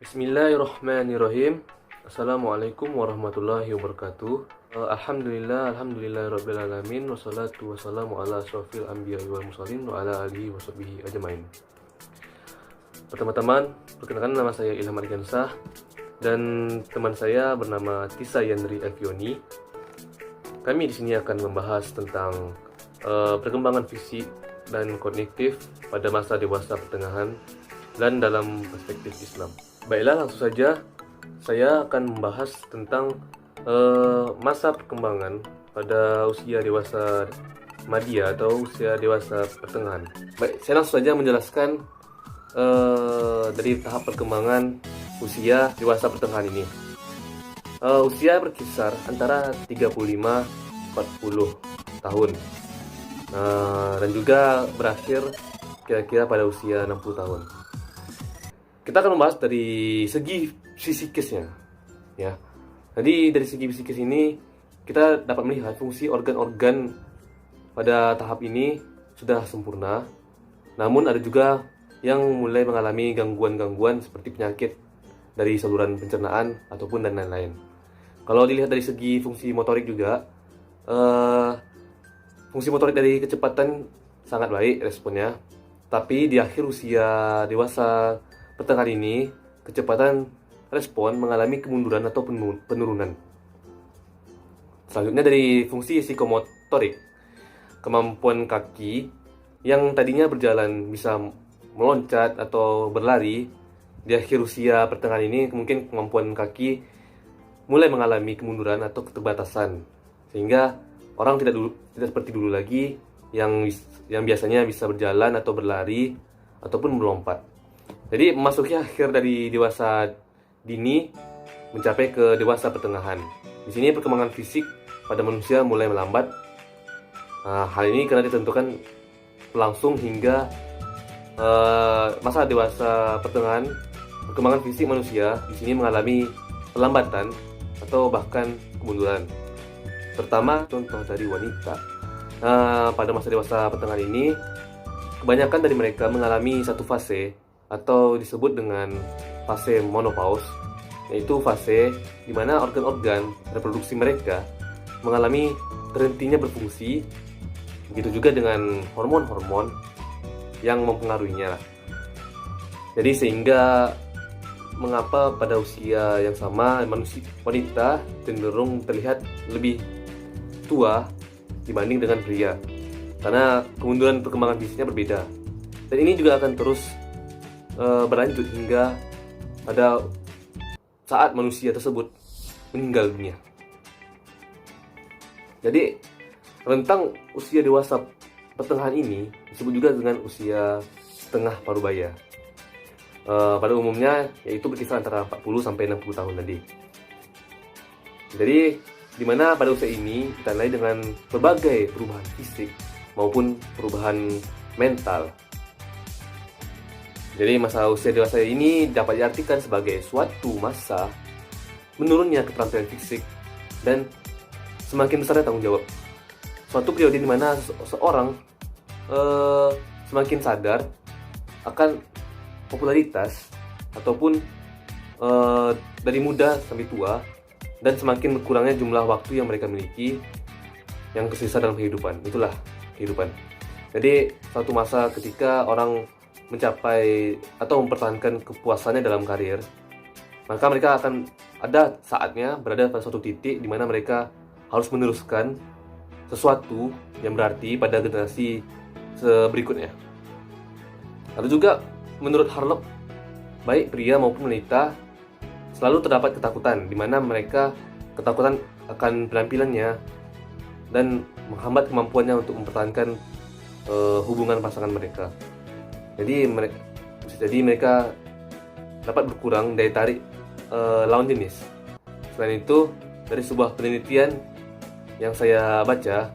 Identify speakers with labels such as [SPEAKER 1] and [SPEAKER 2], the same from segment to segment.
[SPEAKER 1] Bismillahirrahmanirrahim. Assalamualaikum warahmatullahi wabarakatuh. Alhamdulillah rabbil alamin, wassalatu wassalamu ala asyrofil anbiya'i wal mursalin wa ala alihi washabihi ajmain. Pertama-tama, perkenalkan, nama saya Ilham Ardiansyah dan teman saya bernama Tisa Yandri Elvioni. Kami di sini akan membahas tentang perkembangan fisik dan kognitif pada masa dewasa pertengahan dan dalam perspektif Islam. Baiklah, langsung saja saya akan membahas tentang masa perkembangan pada usia dewasa madya atau usia dewasa pertengahan. Baik, saya langsung saja menjelaskan dari tahap perkembangan usia dewasa pertengahan ini. Usia berkisar antara 35-40 tahun dan juga berakhir kira-kira pada usia 60 tahun. Kita akan membahas dari segi fisikisnya, ya. Jadi dari segi fisikis ini kita dapat melihat fungsi organ-organ pada tahap ini sudah sempurna. Namun ada juga yang mulai mengalami gangguan-gangguan seperti penyakit dari saluran pencernaan ataupun dan lain-lain. Kalau dilihat dari segi fungsi motorik juga, fungsi motorik dari kecepatan sangat baik responnya. Tapi di akhir usia dewasa pertengahan ini, kecepatan respon mengalami kemunduran atau penurunan. Selanjutnya dari fungsi psikomotorik, kemampuan kaki yang tadinya berjalan bisa meloncat atau berlari, di akhir usia pertengahan ini mungkin kemampuan kaki mulai mengalami kemunduran atau keterbatasan, sehingga orang tidak seperti dulu lagi yang biasanya bisa berjalan atau berlari ataupun melompat. Jadi memasuki akhir dari dewasa dini mencapai ke dewasa pertengahan. Di sini perkembangan fisik pada manusia mulai melambat. Hal ini karena ditentukan berlangsung hingga masa dewasa pertengahan. Perkembangan fisik manusia di sini mengalami perlambatan atau bahkan kemunduran. Terutama contoh dari wanita. Pada masa dewasa pertengahan ini, kebanyakan dari mereka mengalami satu fase atau disebut dengan fase menopause, yaitu fase di mana organ-organ reproduksi mereka mengalami terhentinya berfungsi. Begitu juga dengan hormon-hormon yang mempengaruhinya. Jadi sehingga mengapa pada usia yang sama manusia wanita cenderung terlihat lebih tua dibanding dengan pria, karena kemunduran perkembangan fisiknya berbeda. Dan ini juga akan terus berlanjut hingga pada saat manusia tersebut meninggal dunia. Jadi rentang usia dewasa pertengahan ini disebut juga dengan usia setengah parubaya. Pada umumnya yaitu berkisar antara 40 sampai 60 tahun tadi. Jadi di mana pada usia ini kita mulai dengan berbagai perubahan fisik maupun perubahan mental. Jadi masa usia dewasa ini dapat diartikan sebagai suatu masa menurunnya keterampilan fisik dan semakin besarnya tanggung jawab. Suatu periode di mana seseorang semakin sadar akan popularitas ataupun dari muda sampai tua, dan semakin berkurangnya jumlah waktu yang mereka miliki yang tersisa dalam kehidupan. Itulah kehidupan. Jadi suatu masa ketika orang mencapai atau mempertahankan kepuasannya dalam karir, maka mereka akan ada saatnya berada pada suatu titik di mana mereka harus meneruskan sesuatu yang berarti pada generasi berikutnya. Lalu juga menurut Harlock, baik pria maupun wanita selalu terdapat ketakutan, di mana mereka ketakutan akan penampilannya dan menghambat kemampuannya untuk mempertahankan hubungan pasangan mereka. Jadi mereka dapat berkurang daya tarik lawan jenis. Selain itu, dari sebuah penelitian yang saya baca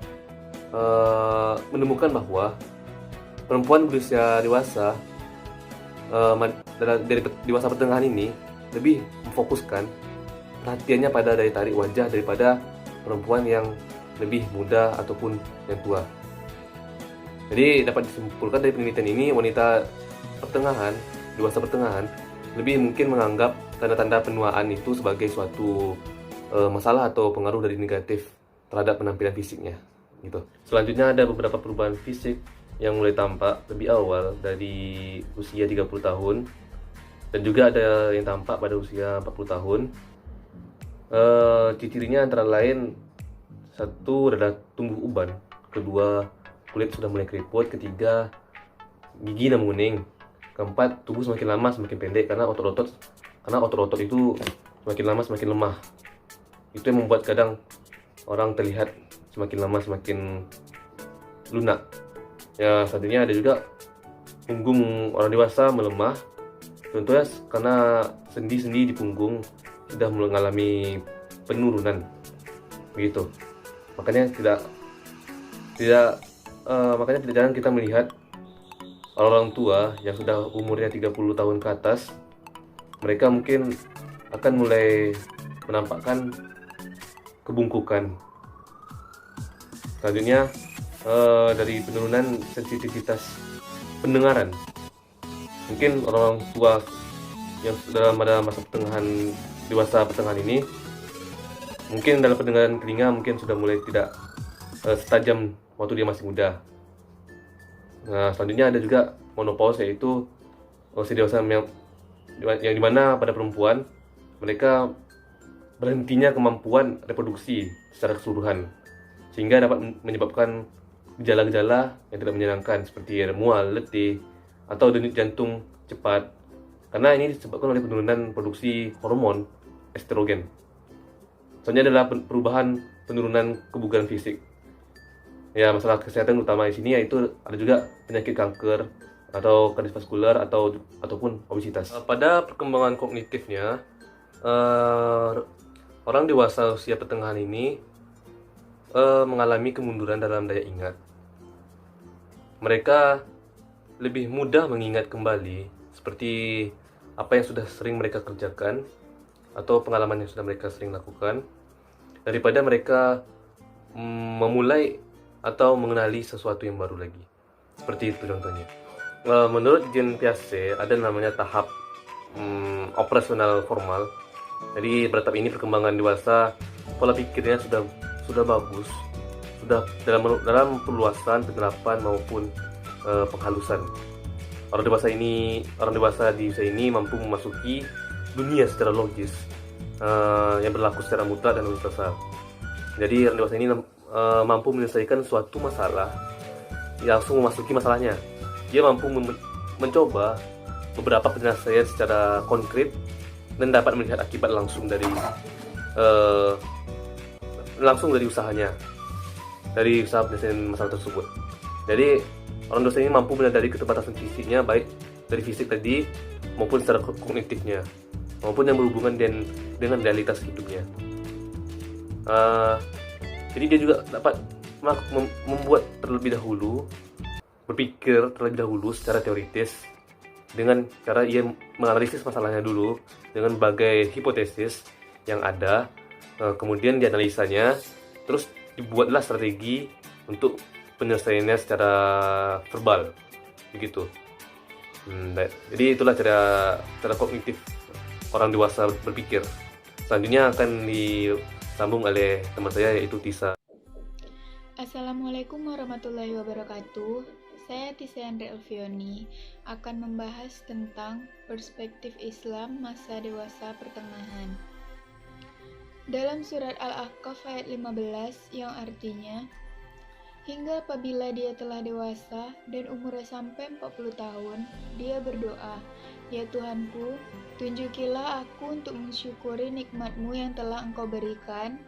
[SPEAKER 1] menemukan bahwa perempuan berusia dewasa dari dewasa pertengahan ini lebih memfokuskan perhatiannya pada daya tarik wajah daripada perempuan yang lebih muda ataupun yang tua. Jadi dapat disimpulkan dari penelitian ini, wanita pertengahan, dewasa pertengahan, lebih mungkin menganggap tanda-tanda penuaan itu sebagai suatu masalah atau pengaruh dari negatif terhadap penampilan fisiknya gitu. Selanjutnya ada beberapa perubahan fisik yang mulai tampak lebih awal dari usia 30 tahun dan juga ada yang tampak pada usia 40 tahun. Ciri-cirinya antara lain, satu adalah tumbuh uban, kedua kulit sudah mulai keriput, ketiga gigi dan menguning, keempat tubuh semakin lama semakin pendek karena otot-otot itu semakin lama semakin lemah. Itu yang membuat kadang orang terlihat semakin lama semakin lunak. Ya, selanjutnya ada juga punggung orang dewasa melemah. Contohnya karena sendi-sendi di punggung sudah mengalami penurunan, begitu. Makanya tidak jarang kita melihat orang tua yang sudah umurnya 30 tahun ke atas, mereka mungkin akan mulai menampakkan kebungkukan. Selanjutnya dari penurunan sensitivitas pendengaran. Mungkin orang tua yang dalam masa dewasa pertengahan ini, mungkin dalam pendengaran telinga mungkin sudah mulai tidak setajam waktu dia masih muda. Nah, selanjutnya ada juga menopause, yaitu usia dewasa yang dimana pada perempuan mereka berhentinya kemampuan reproduksi secara keseluruhan, sehingga dapat menyebabkan gejala-gejala yang tidak menyenangkan seperti mual, letih, atau denyut jantung cepat, karena ini disebabkan oleh penurunan produksi hormon estrogen. Selanjutnya adalah penurunan kebugaran fisik. Ya, masalah kesehatan utama di sini yaitu ada juga penyakit kanker atau kardiovaskular ataupun obesitas. Pada perkembangan kognitifnya, orang dewasa usia pertengahan ini mengalami kemunduran dalam daya ingat. Mereka lebih mudah mengingat kembali seperti apa yang sudah sering mereka kerjakan atau pengalaman yang sudah mereka sering lakukan, daripada mereka memulai atau mengenali sesuatu yang baru lagi. Seperti itu contohnya. Menurut Jean Piaget ada namanya tahap operasional formal. Jadi pada tahap ini perkembangan dewasa, pola pikirnya sudah bagus, sudah dalam perluasan, penerapan maupun penghalusan. Orang dewasa di usia ini mampu memasuki dunia secara logis yang berlaku secara mutlak dan universal. Jadi orang dewasa ini mampu menyelesaikan suatu masalah, langsung memasuki masalahnya. Dia mampu mencoba beberapa penyelesaian secara konkret dan dapat melihat akibat langsung dari usahanya, dari usaha penyelesaian masalah tersebut. Jadi orang dewasa ini mampu menyadari keterbatasan fisiknya, baik dari fisik tadi maupun secara kognitifnya, maupun yang berhubungan dengan realitas hidupnya. Jadi dia juga dapat berpikir terlebih dahulu secara teoritis, dengan cara ia menganalisis masalahnya dulu dengan berbagai hipotesis yang ada, kemudian dianalisanya, terus dibuatlah strategi untuk penyelesaiannya secara verbal, begitu. Jadi itulah cara kognitif orang dewasa berpikir. Selanjutnya akan disambung oleh teman saya, yaitu Tisa.
[SPEAKER 2] Assalamualaikum warahmatullahi wabarakatuh. Saya Tisa Andre Elvioni akan membahas tentang perspektif Islam masa dewasa pertengahan. Dalam surat Al-Ahqaf ayat 15 yang artinya, hingga apabila dia telah dewasa dan umurnya sampai 40 tahun, dia berdoa, "Ya Tuhanku, tunjukilah aku untuk mensyukuri nikmat-Mu yang telah Engkau berikan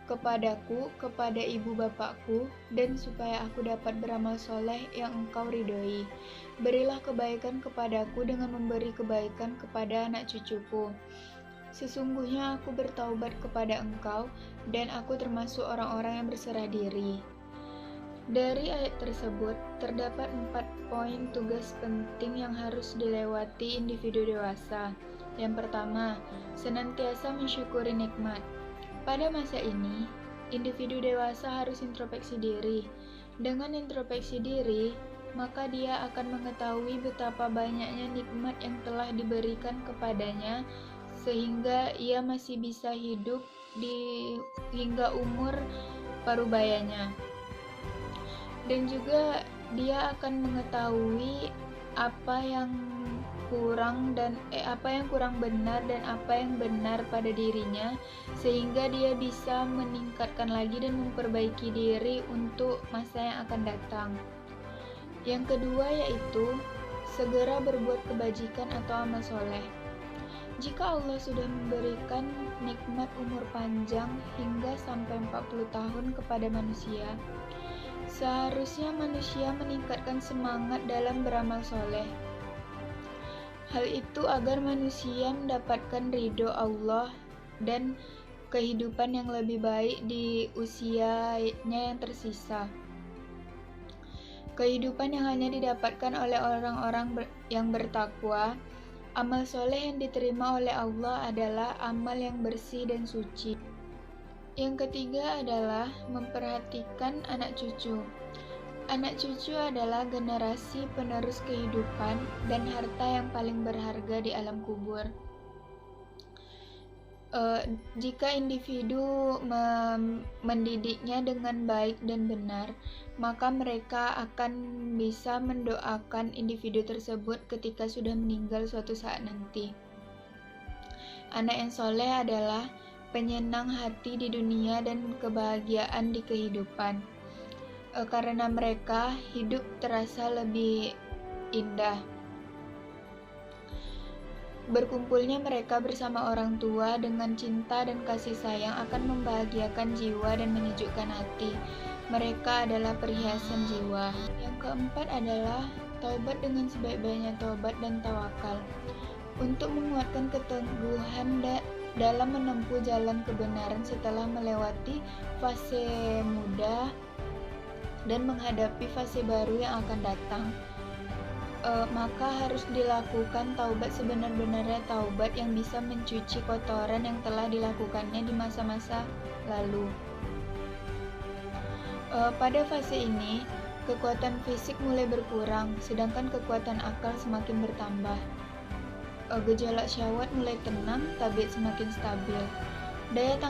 [SPEAKER 2] kepadaku, kepada ibu bapakku, dan supaya aku dapat beramal soleh yang Engkau ridhoi. Berilah kebaikan kepadaku dengan memberi kebaikan kepada anak cucuku. Sesungguhnya aku bertaubat kepada Engkau, dan aku termasuk orang-orang yang berserah diri." Dari ayat tersebut, terdapat 4 poin tugas penting yang harus dilewati individu dewasa. Yang pertama, senantiasa mensyukuri nikmat. Pada masa ini, individu dewasa harus introspeksi diri. Dengan introspeksi diri, maka dia akan mengetahui betapa banyaknya nikmat yang telah diberikan kepadanya sehingga ia masih bisa hidup hingga umur parubayanya. Dan juga dia akan mengetahui apa yang kurang benar dan apa yang benar pada dirinya, sehingga dia bisa meningkatkan lagi dan memperbaiki diri untuk masa yang akan datang. Yang kedua yaitu segera berbuat kebajikan atau amal soleh. Jika Allah sudah memberikan nikmat umur panjang hingga sampai 40 tahun kepada manusia, seharusnya manusia meningkatkan semangat dalam beramal soleh. Hal itu agar manusia mendapatkan ridho Allah dan kehidupan yang lebih baik di usianya yang tersisa. Kehidupan yang hanya didapatkan oleh orang-orang yang bertakwa. Amal soleh yang diterima oleh Allah adalah amal yang bersih dan suci. Yang ketiga adalah memperhatikan anak cucu. Anak cucu adalah generasi penerus kehidupan dan harta yang paling berharga di alam kubur. Jika individu mendidiknya dengan baik dan benar, maka mereka akan bisa mendoakan individu tersebut ketika sudah meninggal suatu saat nanti. Anak yang soleh adalah penyenang hati di dunia dan kebahagiaan di kehidupan. Karena mereka hidup terasa lebih indah. Berkumpulnya mereka bersama orang tua dengan cinta dan kasih sayang akan membahagiakan jiwa dan menyejukkan hati. Mereka adalah perhiasan jiwa. Yang keempat adalah taubat dengan sebaik-baiknya taubat dan tawakal. Untuk menguatkan keteguhan dalam menempuh jalan kebenaran setelah melewati fase muda dan menghadapi fase baru yang akan datang, maka harus dilakukan taubat sebenar-benarnya taubat yang bisa mencuci kotoran yang telah dilakukannya di masa-masa lalu. Pada fase ini, kekuatan fisik mulai berkurang, sedangkan kekuatan akal semakin bertambah. Gejolak syahwat mulai tenang, tabiat semakin stabil. Daya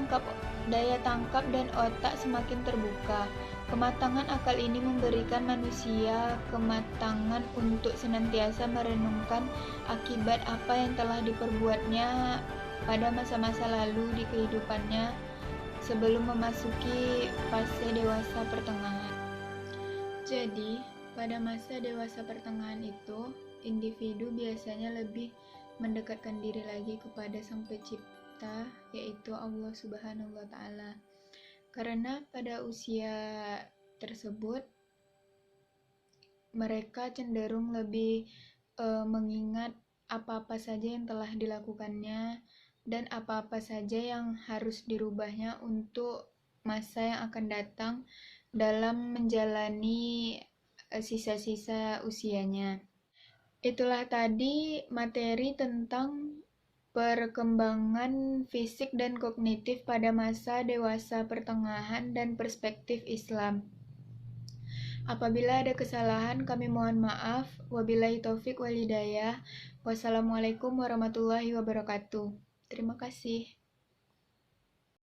[SPEAKER 2] tangkap dan otak semakin terbuka. Kematangan akal ini memberikan manusia kematangan untuk senantiasa merenungkan akibat apa yang telah diperbuatnya pada masa-masa lalu di kehidupannya sebelum memasuki fase dewasa pertengahan. Jadi, pada masa dewasa pertengahan itu, individu biasanya lebih mendekatkan diri lagi kepada Sang Pencipta, yaitu Allah Subhanahu wa Ta'ala. Karena pada usia tersebut mereka cenderung lebih mengingat apa-apa saja yang telah dilakukannya dan apa-apa saja yang harus dirubahnya untuk masa yang akan datang dalam menjalani sisa-sisa usianya. Itulah tadi materi tentang perkembangan fisik dan kognitif pada masa dewasa pertengahan dan perspektif Islam. Apabila ada kesalahan, kami mohon maaf. Wabillahi taufik wal hidayah. Wassalamualaikum warahmatullahi wabarakatuh. Terima kasih.